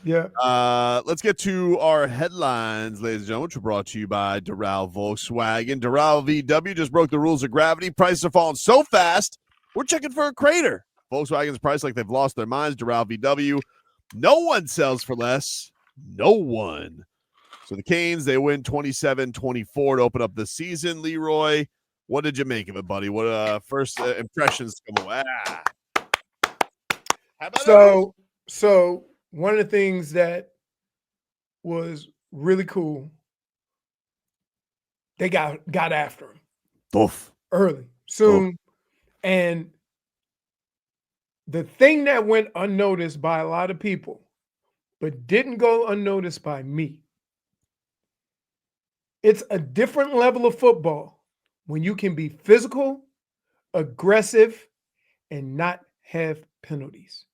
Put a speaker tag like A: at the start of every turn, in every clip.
A: Yeah.
B: Let's get to our headlines, ladies and gentlemen, which were brought to you by Doral Volkswagen. Doral VW just broke the rules of gravity. Prices are falling so fast, we're checking for a crater. Volkswagen's priced like they've lost their minds. Doral VW, no one sells for less. No one. So the Canes, they win 27-24 to open up the season. Leroy, what did you make of it, buddy? What first impressions come away? How about
A: So one of the things that was really cool, they got after him
B: Oof.
A: early, soon, and the thing that went unnoticed by a lot of people, but didn't go unnoticed by me. It's a different level of football when you can be physical, aggressive, and not have penalties.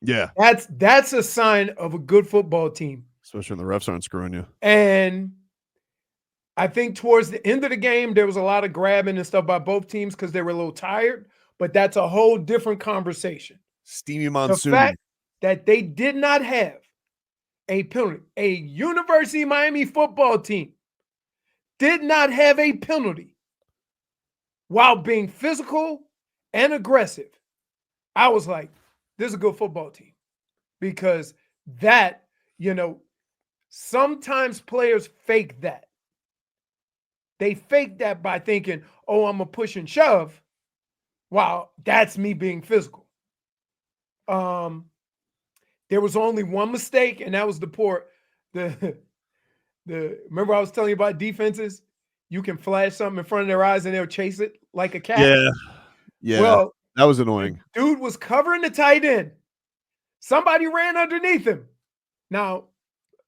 B: Yeah.
A: That's a sign of a good football team.
B: Especially when the refs aren't screwing you.
A: And I think towards the end of the game, there was a lot of grabbing and stuff by both teams because they were a little tired, but that's a whole different conversation.
B: Steamy
A: The
B: monsoon.
A: fact that they did not have a penalty, a University of Miami football team did not have a penalty while being physical and aggressive. I was like, this is a good football team because that, sometimes players fake that. They fake that by thinking, oh, I'm a push and shove. Wow, that's me being physical. There was only one mistake, and that was the remember I was telling you about defenses? You can flash something in front of their eyes and they'll chase it like a cat.
B: Yeah. Yeah.
A: Well,
B: that was annoying.
A: Dude was covering the tight end. Somebody ran underneath him. Now,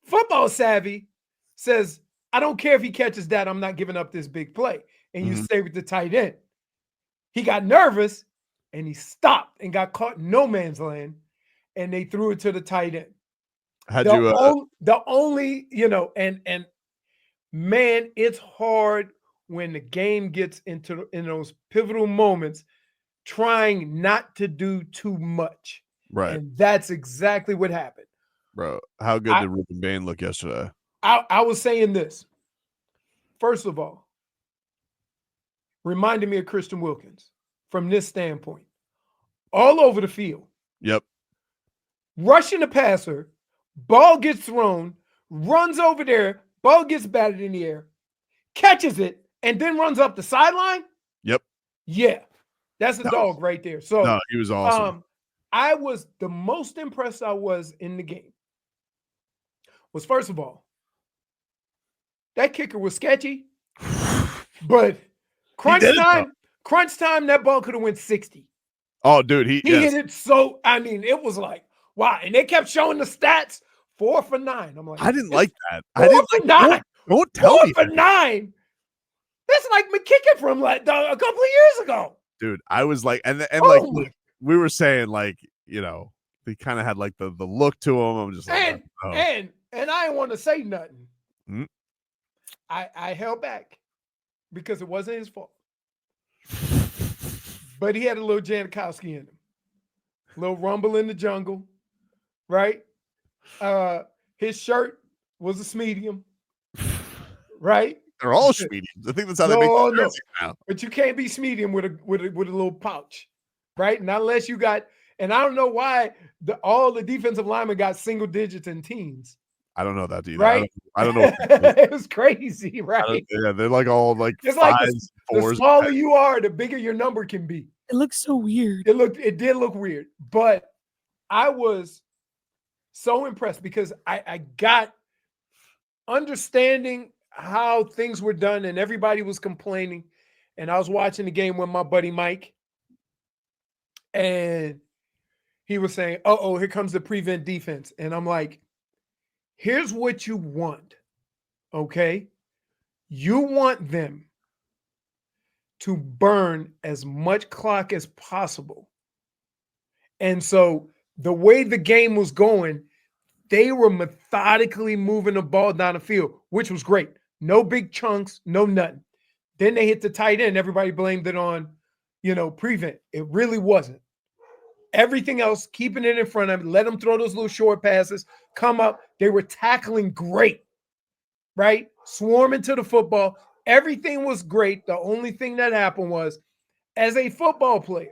A: football savvy says, I don't care if he catches that. I'm not giving up this big play. And you stay with the tight end. He got nervous and he stopped and got caught in no man's land. And they threw it to the tight end. The only, and man, it's hard when the game gets in those pivotal moments, trying not to do too much.
B: Right.
A: And that's exactly what happened.
B: Bro, how good did Ruben Bain look yesterday?
A: I was saying this. First of all, reminded me of Christian Wilkins from this standpoint. All over the field.
B: Yep.
A: Rushing the passer, ball gets thrown, runs over there, ball gets batted in the air, catches it, and then runs up the sideline.
B: Yep.
A: Yeah. That's a dog right there. So
B: no, he was awesome.
A: I was the most impressed I was in the game was, first of all, that kicker was sketchy, but crunch time, that ball could have went 60.
B: Oh, dude, he
A: hit it so, it was like, wow. And they kept showing the stats, 4 for 9. I'm like,
B: I didn't like that.
A: 4 for 9.
B: Don't tell me
A: 4 for 9. That's like McKicken from a couple of years ago.
B: Dude, I was like, and like we were saying, like, he kind of had like the look to him. I'm just like,
A: and I didn't want to say nothing. Mm-hmm. I held back because it wasn't his fault. But he had a little Janikowski in him. A little rumble in the jungle, right? His shirt was a medium, right?
B: They're all mediums. I think that's how they make the now.
A: But you can't be medium with a little pouch, right? Not unless you got. And I don't know why all the defensive linemen got single digits and teens.
B: I don't know that either.
A: Right?
B: I don't know.
A: It was crazy, right?
B: Yeah, they're like all like
A: it's
B: fives,
A: like the smaller you are, the bigger your number can be.
C: It looks so weird.
A: It did look weird, but I was so impressed because I got understanding how things were done and everybody was complaining. And I was watching the game with my buddy Mike, and he was saying, "Uh-oh, here comes the prevent defense." And I'm like, here's what you want, okay? You want them to burn as much clock as possible. And so the way the game was going, they were methodically moving the ball down the field, which was great. No big chunks, no nothing. Then they hit the tight end. Everybody blamed it on, prevent. It really wasn't. Everything else, keeping it in front of him, let him throw those little short passes, come up. They were tackling great, right? Swarming to the football. Everything was great. The only thing that happened was, as a football player,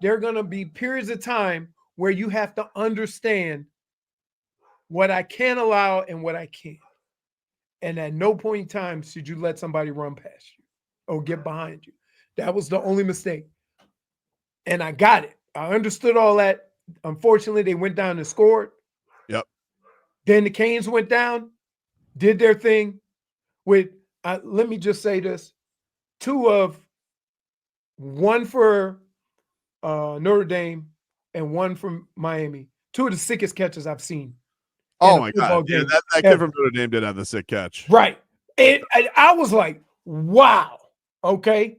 A: there are going to be periods of time where you have to understand what I can allow and what I can't. And at no point in time should you let somebody run past you or get behind you. That was the only mistake. And I got it. I understood all that. Unfortunately, they went down and scored.
B: Yep.
A: Then the Canes went down, did their thing with, let me just say this, one for Notre Dame and one from Miami. Two of the sickest catches I've seen.
B: Oh my God! Yeah, that kid from Notre Dame did have the sick catch.
A: Right. I was like, wow. Okay.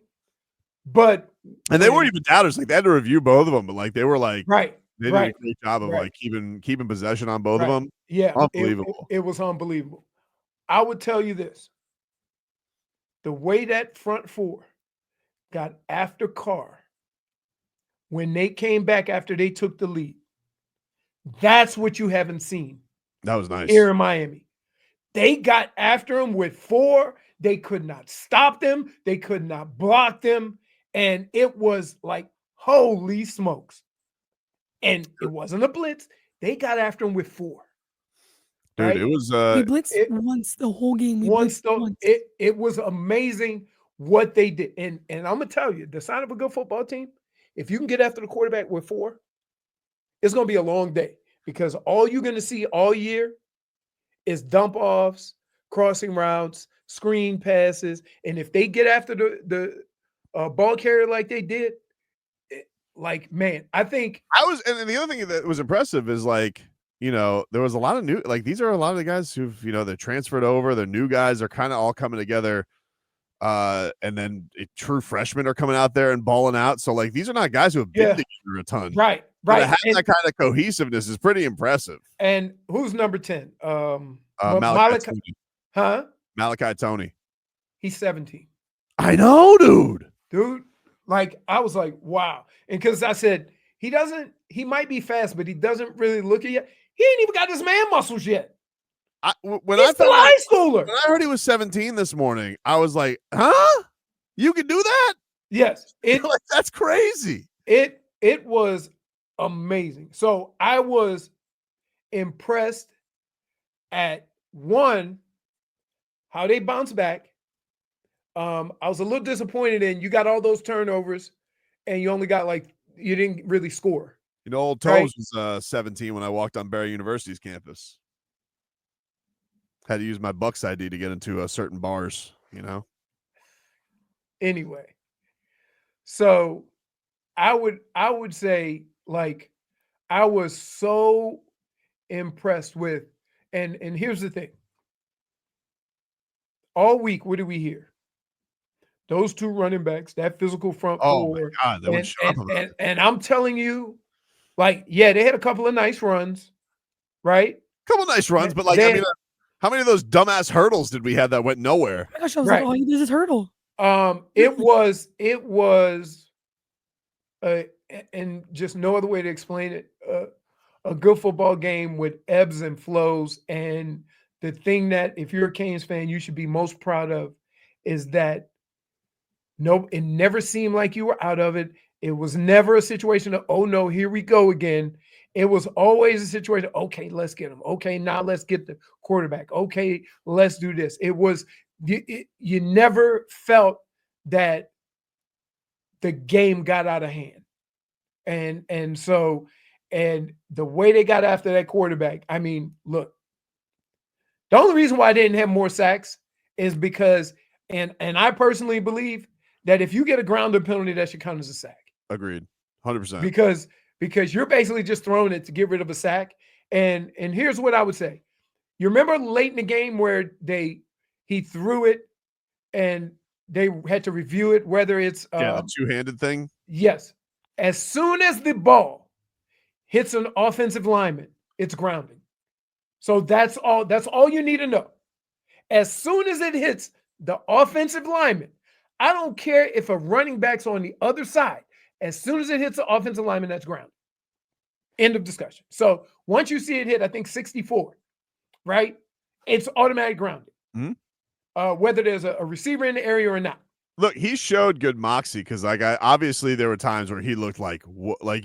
A: And
B: they weren't even doubters. Like, they had to review both of them, but like they were like,
A: right.
B: They did a great job of like keeping possession on both of them.
A: Yeah,
B: unbelievable.
A: It was unbelievable. I would tell you this: the way that front four got after Carr when they came back after they took the lead, that's what you haven't seen.
B: That was nice
A: here in Miami. They got after him with 4. They could not stop them. They could not block them. And it was like, holy smokes. And it wasn't a blitz. They got after him with 4.
B: Dude, right? It was
C: we blitzed once the whole game. Once.
A: It was amazing what they did. And I'm gonna tell you, the sign of a good football team, if you can get after the quarterback with 4, it's gonna be a long day, because all you're gonna see all year is dump offs, crossing routes, screen passes. And if they get after the ball carrier like they did, man, I think
B: and the other thing that was impressive is like, there was a lot of new, like, these are a lot of the guys who've, they're transferred over. The new guys are kind of all coming together. And then true freshmen are coming out there and balling out. So like, these are not guys who have been together a ton.
A: Right.
B: To have that kind of cohesiveness is pretty impressive.
A: And who's number 10?
B: Malachi.
A: Huh?
B: Malachi Tony.
A: He's 17.
B: I know, dude.
A: Like, I was like, wow. And because I said, he might be fast, but he doesn't really look it yet. He ain't even got his man muscles yet. He's still a high schooler.
B: When I heard he was 17 this morning, I was like, huh? You can do that?
A: Yes.
B: That's crazy.
A: It was amazing. So I was impressed at, one, how they bounced back. I was a little disappointed in, you got all those turnovers and you only got you didn't really score.
B: Old Toes was 17 when I walked on Barry University's campus. Had to use my Bucks ID to get into certain bars,
A: Anyway, so I would say, I was so impressed with, and here's the thing. All week, what do we hear? Those 2 running backs, that physical front four.
B: Oh my God, they went sharp.
A: And I'm telling you, they had a couple of nice runs, right?
B: Couple of nice runs, but how many of those dumbass hurdles did we have that went nowhere?
C: Oh my gosh, I was like, all he did is hurdle.
A: It was, and just no other way to explain it, a good football game with ebbs and flows. And the thing that, if you're a Canes fan, you should be most proud of is that it never seemed like you were out of it. It was never a situation of, oh no, here we go again. It was always a situation, okay, let's get him. Okay, now let's get the quarterback. Okay, let's do this. It was, you never felt that the game got out of hand. And so the way they got after that quarterback, I mean, look, the only reason why I didn't have more sacks is because, and I personally believe that if you get a grounded penalty, that should count as a sack.
B: Agreed. 100%.
A: Because you're basically just throwing it to get rid of a sack. And here's what I would say. You remember late in the game where he threw it and they had to review it, whether it's
B: the two-handed thing?
A: Yes. As soon as the ball hits an offensive lineman, it's grounding. So that's all you need to know. As soon as it hits the offensive lineman, I don't care if a running back's on the other side. As soon as it hits the offensive lineman, that's grounding. End of discussion. So once you see it hit, I think 64, right? It's automatic grounded. Whether there's a receiver in the area or not.
B: Look, he showed good moxie because, like, obviously there were times where he looked like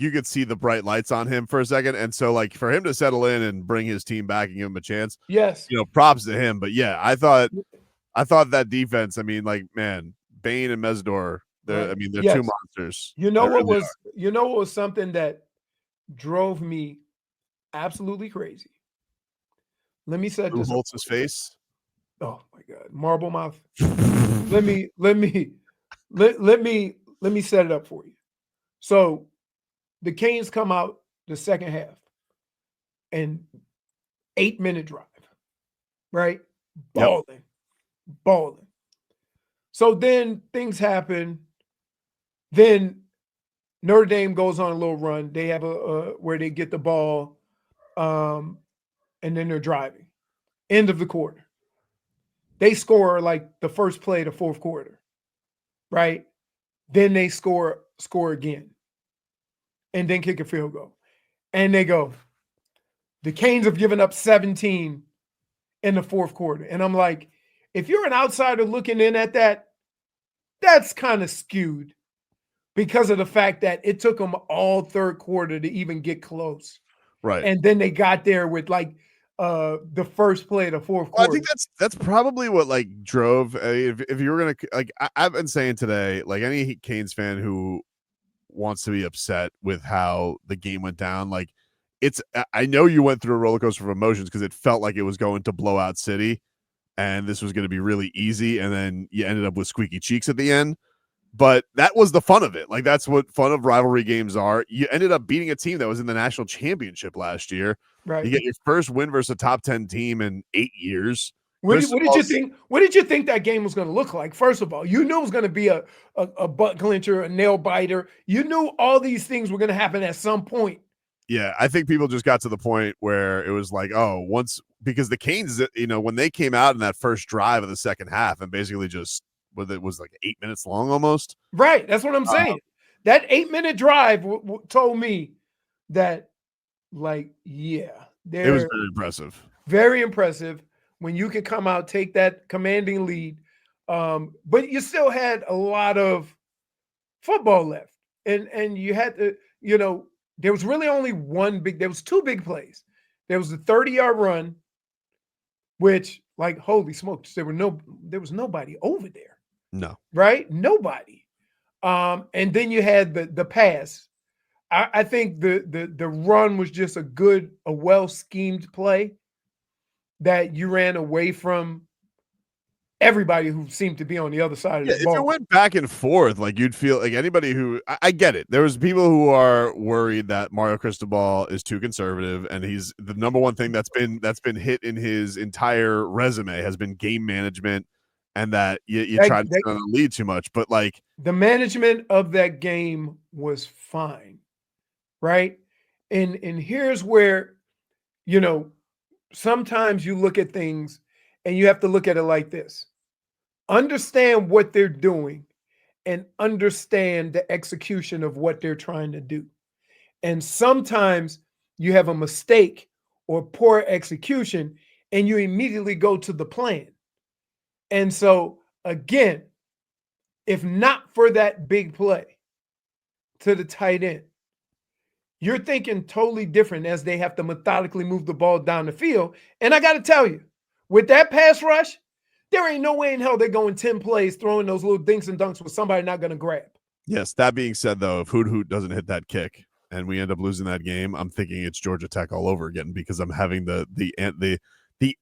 B: you could see the bright lights on him for a second, and so like for him to settle in and bring his team back and give him a chance,
A: yes,
B: props to him. But yeah, I thought that defense. I mean, like, man, Bane and Mesidor, they're two monsters.
A: You know what was something that drove me absolutely crazy. Let me set
B: Who
A: this
B: holds
A: up.
B: his face?
A: Oh my God, marble mouth. let me set it up for you. So the Canes come out the second half and 8-minute drive, right? Balling. So then things happen. Then Notre Dame goes on a little run. They have a where they get the ball, and then they're driving. End of the quarter. They score like the first play of the fourth quarter, right? Then they score again, and then kick a field goal. And they go, the Canes have given up 17 in the fourth quarter. And I'm like, if you're an outsider looking in at that, that's kind of skewed because of the fact that it took them all third quarter to even get close.
B: Right.
A: And then they got there with like the first play of the fourth quarter.
B: I think that's probably what like drove if you were gonna like I've been saying today, like any Canes fan who wants to be upset with how the game went down, like I know you went through a roller coaster of emotions because it felt like it was going to Blowout City and this was going to be really easy, and then you ended up with squeaky cheeks at the end. But that was the fun of it. Like, that's what fun of rivalry games are. You ended up beating a team that was in the national championship last year.
A: Right.
B: You get your first win versus a top 10 team in 8 years.
A: What did you think? What did you think that game was going to look like? First of all, you knew it was going to be a butt clincher, a nail biter. You knew all these things were going to happen at some point.
B: Yeah, I think people just got to the point where it was like, because the Canes, when they came out in that first drive of the second half and basically just, it was like 8 minutes long almost.
A: Right. That's what I'm saying. That 8-minute drive told me that, like, yeah.
B: It was very impressive.
A: Very impressive when you can come out, take that commanding lead. But you still had a lot of football left. And you had to, there was really only there was two big plays. There was the 30-yard run, which, like, holy smokes, there was nobody over there.
B: No.
A: Right? Nobody. And then you had the pass. I think the run was just a well-schemed play that you ran away from everybody who seemed to be on the other side of the ball.
B: If it went back and forth, like, you'd feel like anybody who I get it. There was people who are worried that Mario Cristobal is too conservative, and he's the number one thing that's been hit in his entire resume has been game management, and that you try to get on the lead too much. But like,
A: the management of that game was fine, right? And here's where, sometimes you look at things and you have to look at it like this. Understand what they're doing and understand the execution of what they're trying to do. And sometimes you have a mistake or poor execution and you immediately go to the plan. And so, again, if not for that big play to the tight end, you're thinking totally different as they have to methodically move the ball down the field. And I got to tell you, with that pass rush, there ain't no way in hell they're going 10 plays throwing those little dinks and dunks with somebody not going to grab.
B: Yes, that being said, though, if Hoot doesn't hit that kick and we end up losing that game, I'm thinking it's Georgia Tech all over again because I'm having the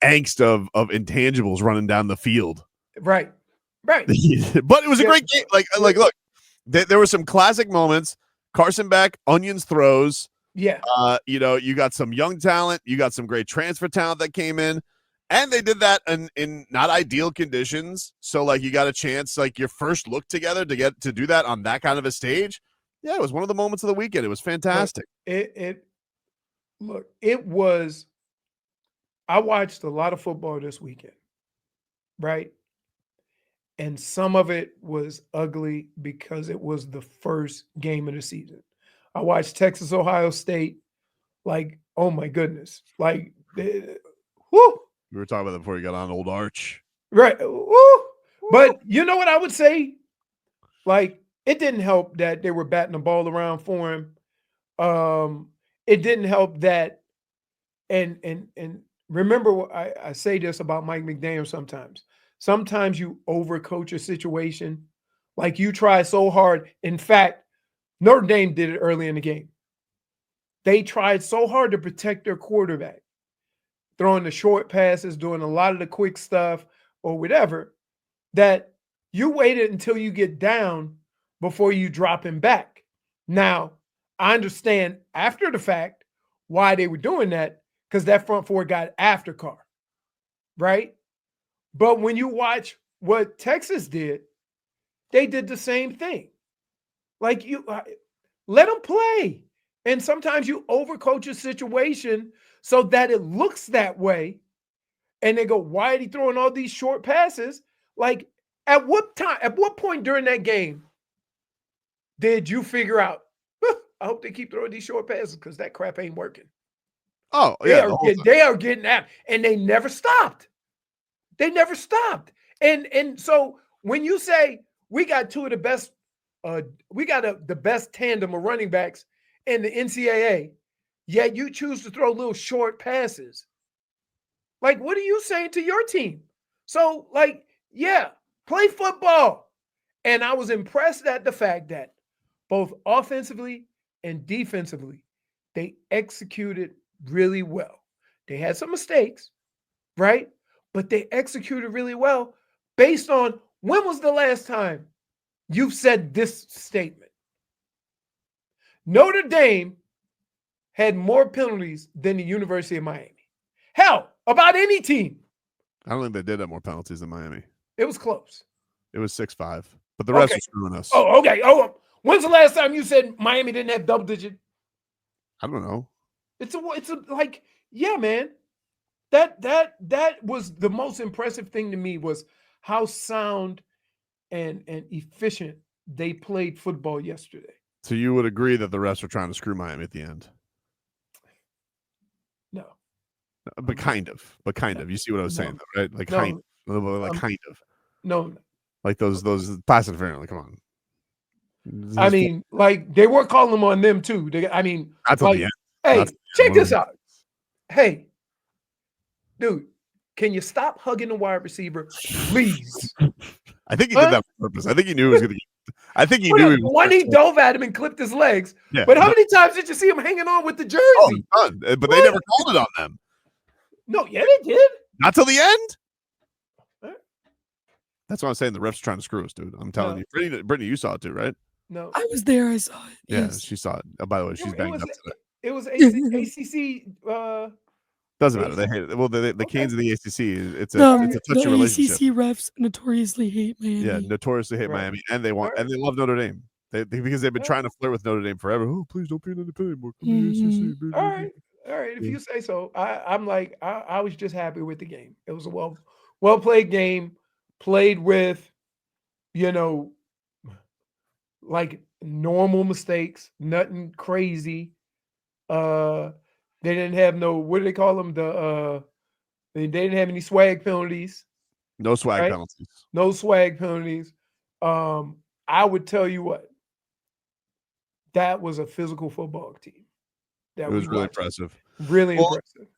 B: angst of intangibles running down the field.
A: Right.
B: But it was a great game. Like look, there were some classic moments. Carson Beck, onions throws.
A: Yeah.
B: You got some young talent. You got some great transfer talent that came in. And they did that in not ideal conditions. So, like, you got a chance, like, your first look together to do that on that kind of a stage. Yeah, it was one of the moments of the weekend. It was fantastic.
A: I watched a lot of football this weekend, right? And some of it was ugly because it was the first game of the season. I watched Texas, Ohio State. Like, oh my goodness. Like, whoo.
B: We were talking about that before you got on old Arch.
A: Right. Woo. But you know what I would say? Like, it didn't help that they were batting the ball around for him. It didn't help that, and remember what I say this about Mike McDaniel sometimes. Sometimes you overcoach a situation. Like you try so hard. In fact, Notre Dame did it early in the game. They tried so hard to protect their quarterback, throwing the short passes, doing a lot of the quick stuff or whatever, that you waited until you get down before you drop him back. Now, I understand after the fact why they were doing that, because that front four got after Carr, right? But when you watch what Texas did, they did the same thing. Like you let them play. And sometimes you overcoach a situation so that it looks that way. And they go, why are he throwing all these short passes? Like, at what point during that game did you figure out, I hope they keep throwing these short passes because that crap ain't working?
B: Oh, yeah.
A: They are getting out, and they never stopped. They never stopped. And so when you say we got two of the best, the best tandem of running backs in the NCAA, yet you choose to throw little short passes. Like, what are you saying to your team? So, like, yeah, play football. And I was impressed at the fact that both offensively and defensively, they executed really well. They had some mistakes, right? But they executed really well based on when was the last time you've said this statement? Notre Dame had more penalties than the University of Miami. Hell, about any team.
B: I don't think they did have more penalties than Miami.
A: It was close.
B: It was 6-5, but the rest
A: Okay.
B: was screwing us.
A: Oh, okay. Oh, when's the last time you said Miami didn't have double digit?
B: I don't know.
A: It's a like, yeah, man. That was the most impressive thing to me was how sound and efficient they played football yesterday.
B: So you would agree that the refs were trying to screw Miami at the end?
A: No.
B: But kind of. You see what I was saying, though, right? Like kind of.
A: No.
B: Like those pass interference. Like, come on.
A: I mean, like they were calling them on them too.
B: Not till
A: like,
B: the end.
A: Hey, check this out. Hey, dude, can you stop hugging the wide receiver, please?
B: I think he did that on purpose. I think he knew he was going to. I think he knew he was.
A: One, he dove at him and clipped his legs.
B: Yeah,
A: but how many times did you see him hanging on with the jersey?
B: Oh, but they never called it on them.
A: No, yeah, they did.
B: Not till the end. That's what I'm saying. The refs are trying to screw us, dude. I'm telling you. Brittany, you saw it too, right?
A: No,
C: I was there. I saw it.
B: Yeah,
C: Yes.
B: she saw it. Oh, by the way, she's banged up today.
A: It was ACC.
B: Doesn't matter. They hate it. Well, the Canes of the ACC. It's a touchy
C: the
B: relationship.
C: ACC refs notoriously hate Miami.
B: Yeah, notoriously hate Miami, and they love Notre Dame. Because they've been trying to flirt with Notre Dame forever. Oh, please don't be an independent anymore. Come to the ACC.
A: All right. If you say so, I'm like I was just happy with the game. It was a well played game, played with, like normal mistakes, nothing crazy. They didn't have what do they call them? They didn't have any swag penalties.
B: No swag penalties.
A: No swag penalties. I would tell you what, that was a physical football team.
B: It was really impressive.
A: Really impressive.